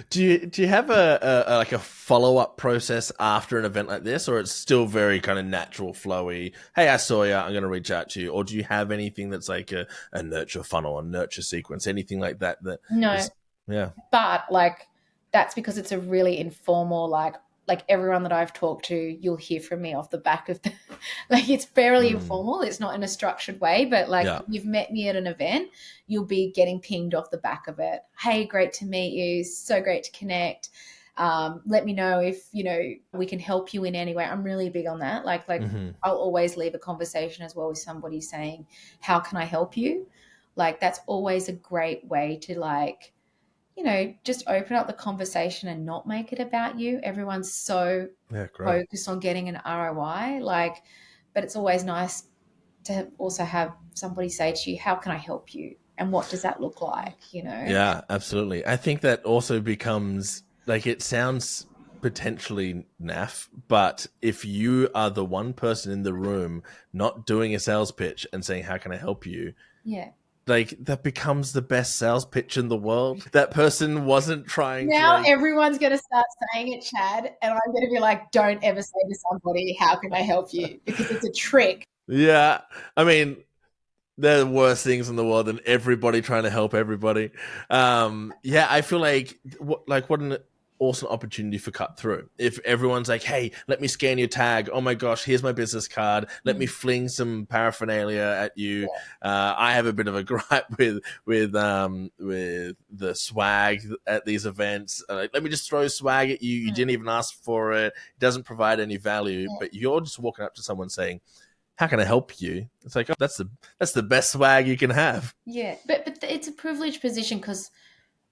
Do you have a like a follow up process after an event like this, or it's still very kind of natural, flowy? Hey, I saw you. I'm going to reach out to you. Or do you have anything that's like a nurture funnel, a nurture sequence, anything like that? That No, is, yeah. but like, that's because it's a really informal, like everyone that I've talked to, you'll hear from me off the back of the like, it's fairly Mm, informal. It's not in a structured way, but like, yeah. you've met me at an event, you'll be getting pinged off the back of it. Hey, great to meet you. So great to connect. Let me know if we can help you in any way. I'm really big on that. Like, Hmm. I'll always leave a conversation as well with somebody saying, how can I help you? Like, that's always a great way to, like, just open up the conversation and not make it about you. Everyone's so Yeah. Great. focused on getting an ROI, like, but it's always nice to also have somebody say to you, how can I help you? And what does that look like, Yeah, absolutely. I think that also becomes like, it sounds potentially naff, but if you are the one person in the room not doing a sales pitch and saying, how can I help you? Yeah. Like, that becomes the best sales pitch in the world. That person wasn't trying to Now everyone's going to start saying it, Chad, and I'm going to be like, don't ever say to somebody, how can I help you? Because it's a trick. Yeah. I mean, they're the worst things in the world than everybody trying to help everybody. Yeah, I feel like what an awesome opportunity for cut through. If everyone's like, hey, let me scan your tag. Oh my gosh, here's my business card. Let me fling some paraphernalia at you. I have a bit of a gripe with the swag at these events. Let me just throw swag at you. You didn't even ask for it. It doesn't provide any value. But you're just walking up to someone saying, how can I help you? It's like, oh, that's the best swag you can have. Yeah, but it's a privileged position because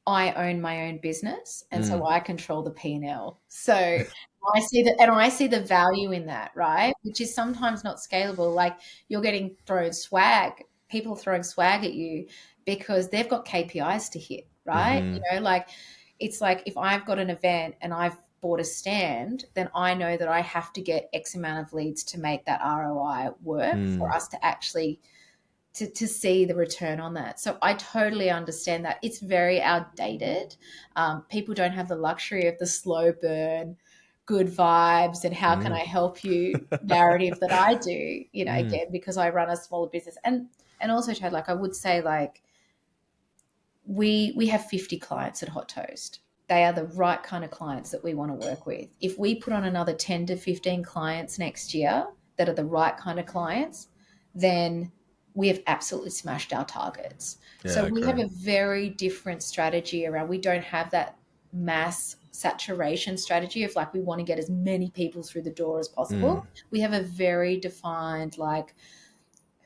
I own my own business, and so I control the P&L. So I see that, and I see the value in that, right? Which is sometimes not scalable. Like, you're getting thrown swag, people throwing swag at you because they've got KPIs to hit, right? Like, it's like if I've got an event and I've bought a stand, then I know that I have to get X amount of leads to make that ROI work for us to actually to see the return on that. So I totally understand that. It's very outdated. People don't have the luxury of the slow burn, good vibes, and how can I help you narrative that I do, again, because I run a smaller business. And also, Chad, like, I would say, like, we have 50 clients at Hot Toast. They are the right kind of clients that we want to work with. If we put on another 10 to 15 clients next year that are the right kind of clients, then we have absolutely smashed our targets. So we have a very different strategy around, we don't have that mass saturation strategy of like, we want to get as many people through the door as possible. We have a very defined, like,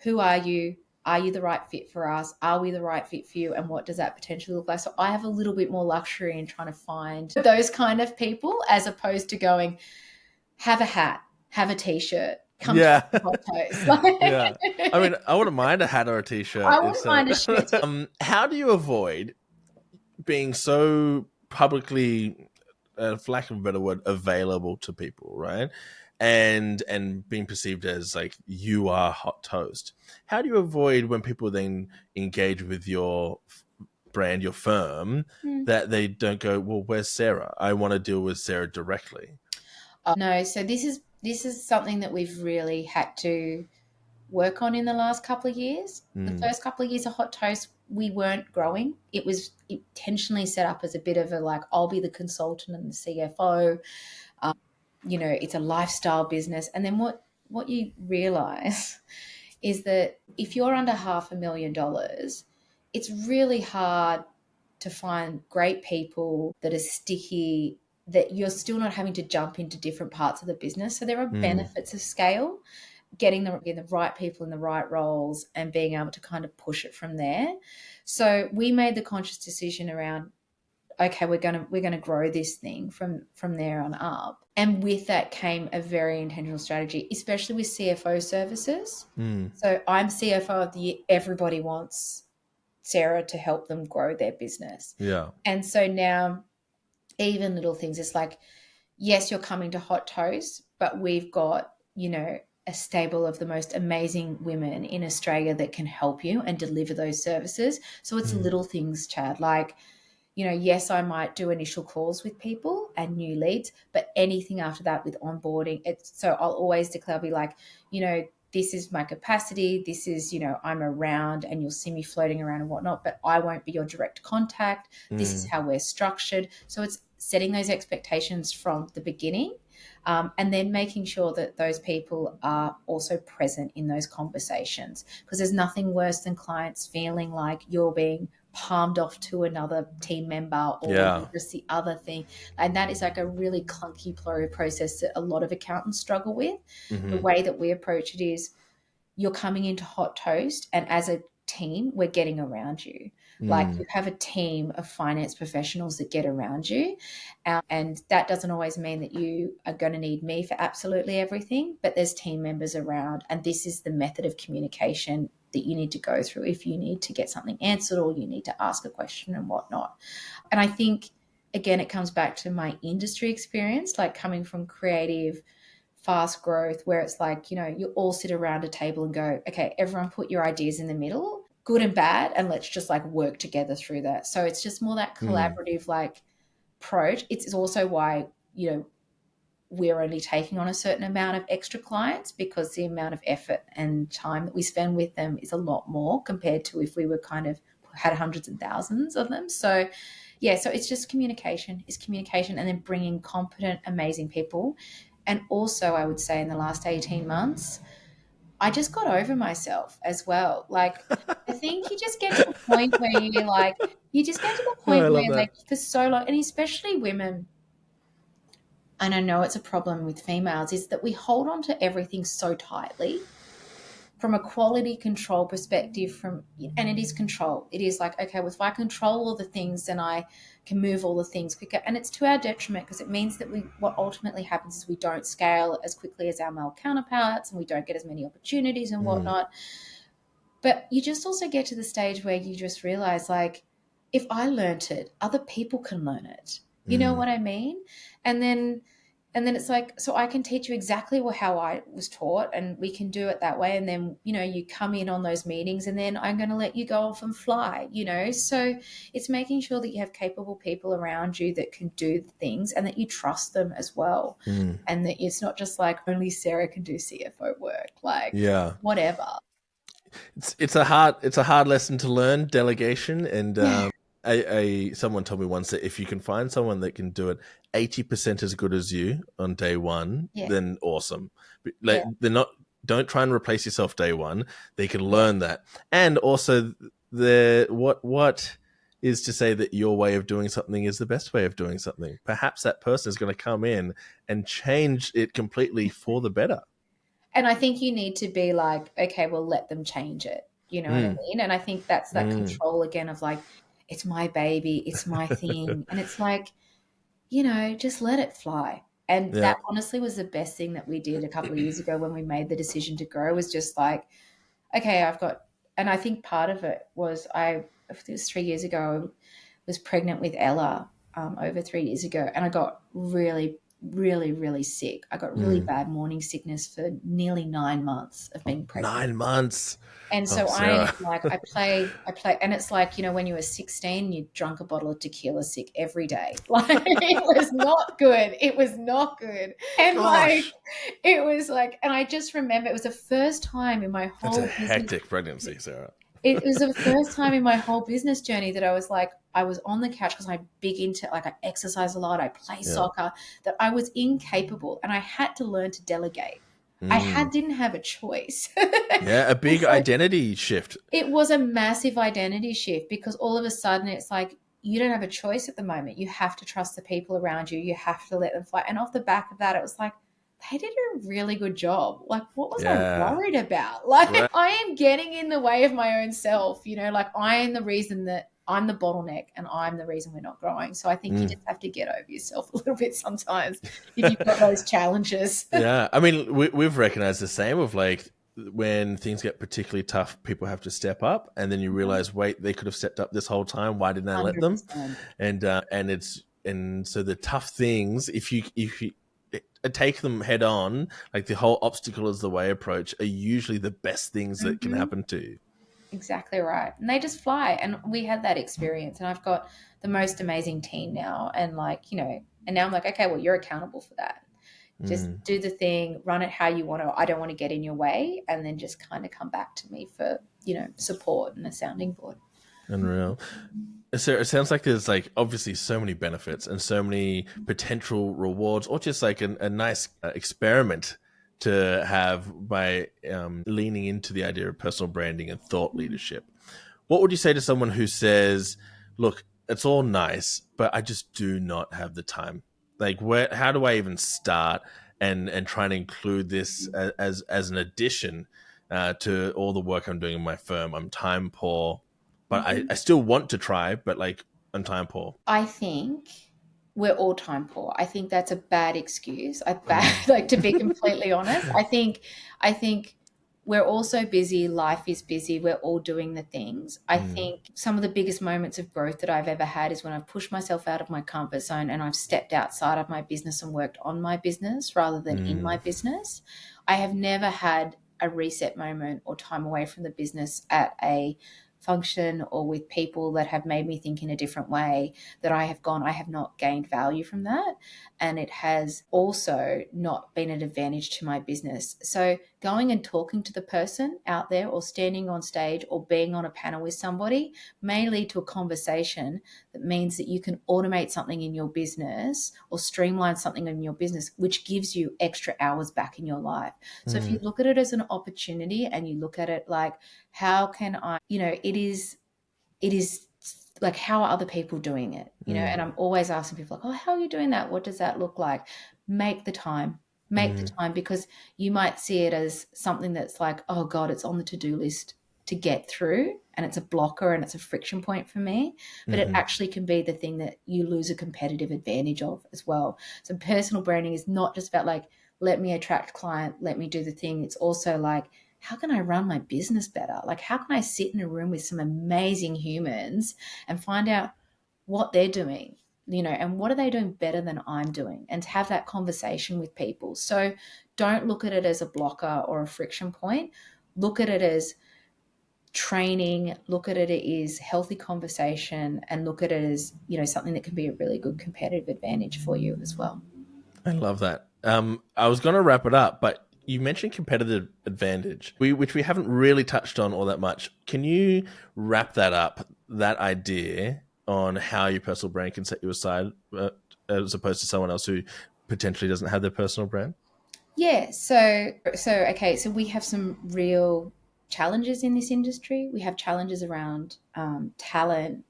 who are you? Are you the right fit for us? Are we the right fit for you? And what does that potentially look like? So I have a little bit more luxury in trying to find those kind of people, as opposed to going, have a hat, have a t-shirt, come to Hot Toast. Yeah. I mean, I wouldn't mind a hat or a t-shirt. I wouldn't mind a shirt. How do you avoid being so publicly, for lack of a better word, available to people, right? And being perceived as like, you are Hot Toast. How do you avoid when people then engage with your brand, your firm, that they don't go, well, where's Sarah? I want to deal with Sarah directly. No, so this is something that we've really had to work on in the last couple of years. The first couple of years of Hot Toast, we weren't growing. It was intentionally set up as a bit of a, like, I'll be the consultant and the CFO. It's a lifestyle business. And then what you realize is that if you're under $500,000, it's really hard to find great people that are sticky, that you're still not having to jump into different parts of the business. So there are benefits of scale, getting the right people in the right roles and being able to kind of push it from there. So we made the conscious decision around, okay, we're gonna grow this thing from there on up. And with that came a very intentional strategy, especially with CFO services. So I'm CFO of the year. Everybody wants Sarah to help them grow their business. Yeah. And so now, even little things, it's like, yes, you're coming to Hot Toast, but we've got, a stable of the most amazing women in Australia that can help you and deliver those services. So it's little things, Chad, like, yes, I might do initial calls with people and new leads, but anything after that with onboarding, so I'll always declare, I'll be like, this is my capacity. This is, I'm around and you'll see me floating around and whatnot, but I won't be your direct contact. This is how we're structured. So it's setting those expectations from the beginning, and then making sure that those people are also present in those conversations, because there's nothing worse than clients feeling like you're being palmed off to another team member or just the other thing. And that is like a really clunky process that a lot of accountants struggle with. The way that we approach it is, you're coming into Hot Toast, and as a team, we're getting around you. Like, Mm. you have a team of finance professionals that get around you. And that doesn't always mean that you are going to need me for absolutely everything, but there's team members around. And this is the method of communication that you need to go through if you need to get something answered or you need to ask a question and whatnot. And I think, again, it comes back to my industry experience, like coming from creative, fast growth, where it's like, you all sit around a table and go, okay, everyone put your ideas in the middle, good and bad, and let's just like work together through that. So it's just more that Mm. collaborative like approach. It's also why, we're only taking on a certain amount of extra clients, because the amount of effort and time that we spend with them is a lot more compared to if we were kind of had hundreds and thousands of them. So yeah, so it's just communication, and then bringing competent, amazing people. And also, I would say in the last 18 months, I just got over myself as well. Like, I think you just get to the point where you just get to the Oh, point I love where, that. like, for so long, and especially women, and I know it's a problem with females, is that we hold on to everything so tightly from a quality control perspective. And it is control. It is like, okay, well, if I control all the things, then I can move all the things quicker. And it's to our detriment, because it means that what ultimately happens is we don't scale as quickly as our male counterparts, and we don't get as many opportunities and Mm. whatnot. But you just also get to the stage where you just realize, like, if I learnt it, other people can learn it. You know Mm. what I mean? And then it's like, so I can teach you exactly how I was taught, and we can do it that way. And then, you come in on those meetings, and then I'm going to let you go off and fly, So it's making sure that you have capable people around you that can do the things, and that you trust them as well. Mm. And that it's not just like only Sarah can do CFO work, like Yeah. whatever. It's a hard lesson to learn, delegation. And Yeah. someone told me once that if you can find someone that can do it 80% as good as you on day one, Yeah. then awesome. Like, Yeah. they're not. Don't try and replace yourself day one. They can Yeah. learn that. And also, what is to say that your way of doing something is the best way of doing something? Perhaps that person is going to come in and change it completely for the better. And I think you need to be like, okay, well, let them change it. You know what I Mm. mean? And I think that's that Mm. control again of like, it's my baby, it's my thing. And it's like, just let it fly. And Yeah. that honestly was the best thing that we did a couple of years ago when we made the decision to grow, was just like, okay, and I think part of it was it was 3 years ago, I was pregnant with Ella, over 3 years ago, and I got really, really, really sick. I got really Mm. bad morning sickness for nearly 9 months of being pregnant. 9 months. And Oh, so Sarah. I play, and it's like, when you were 16, you drunk a bottle of tequila sick every day. Like, it was not good. It was not good. And like, Gosh, it was like, and I just remember it was the first time in my that's a whole business. hectic pregnancy, Sarah. It was the first time in my whole business journey that I was like, I was on the couch, because I'm big into, like, I exercise a lot, I play Yeah. soccer, that I was incapable, and I had to learn to delegate. Mm. Didn't have a choice. Yeah, a And big so identity shift. it was a massive identity shift, because all of a sudden it's like, you don't have a choice at the moment. You have to trust the people around you. You have to let them fly. And off the back of that, it was like, they did a really good job. Like, what was I Yeah. worried about? Like, Right. I am getting in the way of my own self, like, I am the reason that I'm the bottleneck, and I'm the reason we're not growing. So I think you Mm. just have to get over yourself a little bit sometimes if you've got those challenges. Yeah. I mean, we've recognized the same of, like, when things get particularly tough, people have to step up, and then you realize, wait, they could have stepped up this whole time. Why didn't I let them? 100%. And so the tough things, if you take them head on, like the whole obstacle is the way approach, are usually the best things that can Mhm. happen to you. Exactly right. And they just fly. And we had that experience. And I've got the most amazing team now. And like, and now I'm like, okay, well, you're accountable for that. Just Mm. do the thing, run it how you want to. I don't want to get in your way. And then just kind of come back to me for, support and a sounding board. Unreal. So it sounds like there's, like, obviously so many benefits and so many potential rewards, or just like a nice experiment to have by leaning into the idea of personal branding and thought leadership. What would you say to someone who says, look, it's all nice, but I just do not have the time? Like, how do I even start and try and include this as an addition to all the work I'm doing in my firm? I'm time poor. but I still want to try, but like I'm time poor. I think we're all time poor. I think that's a bad excuse. Like, to be completely honest. I think we're all so busy. Life is busy. We're all doing the things. I think some of the biggest moments of growth that I've ever had is when I've pushed myself out of my comfort zone and I've stepped outside of my business and worked on my business rather than in my business. I have never had a reset moment or time away from the business at a function or with people that have made me think in a different way, that I have not gained value from that. And it has also not been an advantage to my business. So going and talking to the person out there, or standing on stage, or being on a panel with somebody, may lead to a conversation that means that you can automate something in your business or streamline something in your business, which gives you extra hours back in your life. So if you look at it as an opportunity and you look at it like, how can I, it is like, how are other people doing it? And I'm always asking people like, oh, how are you doing that? What does that look like? Make the time. Make the time, because you might see it as something that's like, oh God, it's on the to-do list to get through, and it's a blocker and it's a friction point for me. But it actually can be the thing that you lose a competitive advantage of as well. So personal branding is not just about like, let me attract client, let me do the thing. It's also like, how can I run my business better? Like, how can I sit in a room with some amazing humans and find out what they're doing, and what are they doing better than I'm doing, and to have that conversation with people. So don't look at it as a blocker or a friction point. Look at it as training, look at it as healthy conversation, and look at it as, something that can be a really good competitive advantage for you as well. I love that. I was going to wrap it up, but you mentioned competitive advantage, which we haven't really touched on all that much. Can you wrap that up, that idea, on how your personal brand can set you aside as opposed to someone else who potentially doesn't have their personal brand? Yeah. So we have some real challenges in this industry. We have challenges around talent,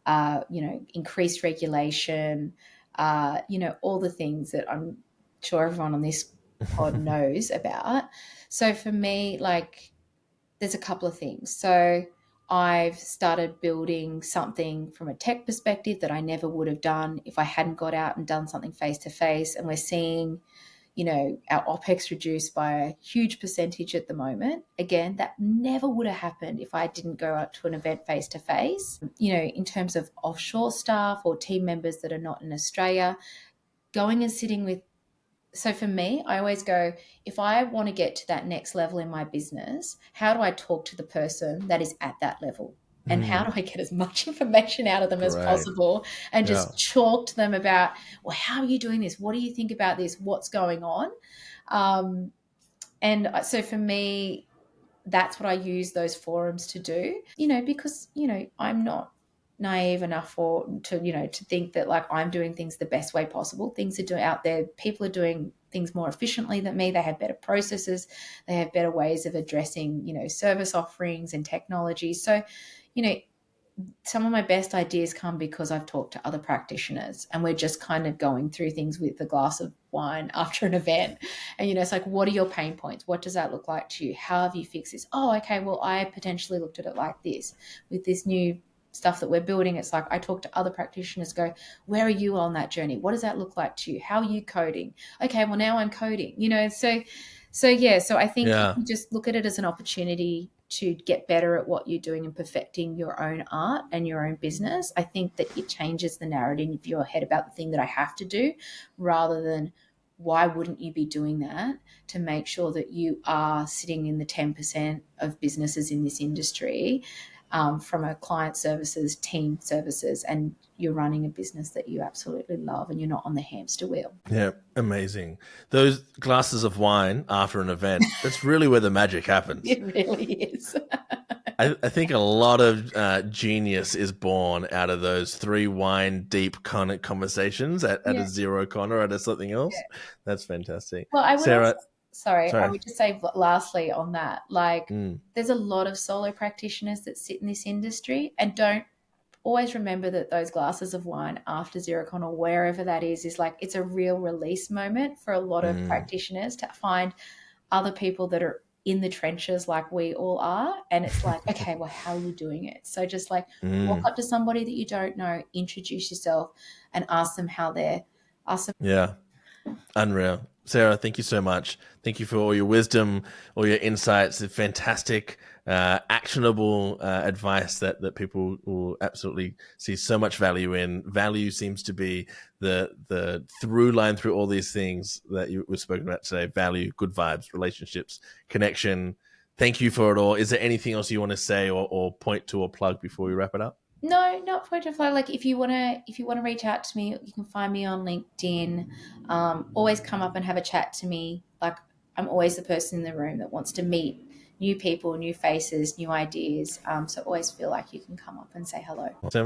increased regulation, all the things that I'm sure everyone on this pod knows about. So for me, like, there's a couple of things. So I've started building something from a tech perspective that I never would have done if I hadn't got out and done something face to face. And we're seeing, our OPEX reduced by a huge percentage at the moment. Again, that never would have happened if I didn't go out to an event face to face. In terms of offshore staff or team members that are not in Australia, going and sitting with, so for me, I always go, if I want to get to that next level in my business, how do I talk to the person that is at that level? And how do I get as much information out of them as Great. possible, and Yeah. just talk to them about, well, how are you doing this? What do you think about this? What's going on? And so for me, that's what I use those forums to do, because, I'm not naive enough to think that like I'm doing things the best way possible. Things are doing out there. People are doing things more efficiently than me. They have better processes. They have better ways of addressing, service offerings and technology. So, some of my best ideas come because I've talked to other practitioners, and we're just kind of going through things with a glass of wine after an event. And, it's like, what are your pain points? What does that look like to you? How have you fixed this? Oh, okay, well, I potentially looked at it like this. With this new stuff that we're building, it's like I talk to other practitioners, go, where are you on that journey? What does that look like to you? How are you coding? Okay, well, now I'm coding, so I think if Yeah. you just look at it as an opportunity to get better at what you're doing and perfecting your own art and your own business, I think that it changes the narrative in your head about the thing that I have to do, rather than why wouldn't you be doing that to make sure that you are sitting in the 10% of businesses in this industry, from a client services, team services, and you're running a business that you absolutely love and you're not on the hamster wheel. Yeah, amazing. Those glasses of wine after an event, that's really where the magic happens. It really is. I think a lot of genius is born out of those 3 wine deep kind of conversations at Yeah. a zero con or at a something else. That's fantastic. Well, I would also, Sarah, I sorry. would just say lastly on that, like, Mm, there's a lot of solo practitioners that sit in this industry and don't always remember that those glasses of wine after Xerocon or wherever that is like, it's a real release moment for a lot of mm, practitioners to find other people that are in the trenches like we all are. And it's like, okay, well, how are you doing it? So just like walk Mm. up to somebody that you don't know, introduce yourself and ask them how they're, ask them. Yeah. Unreal. Sarah, thank you so much. Thank you for all your wisdom, all your insights, the fantastic, actionable advice that people will absolutely see so much value in. Value seems to be the through line through all these things that we've spoken about today. Value, good vibes, relationships, connection. Thank you for it all. Is there anything else you want to say or point to or plug before we wrap it up? No, not point of flow. Like if you wanna reach out to me, you can find me on LinkedIn. Always come up and have a chat to me. Like I'm always the person in the room that wants to meet new people, new faces, new ideas. So always feel like you can come up and say hello. Awesome.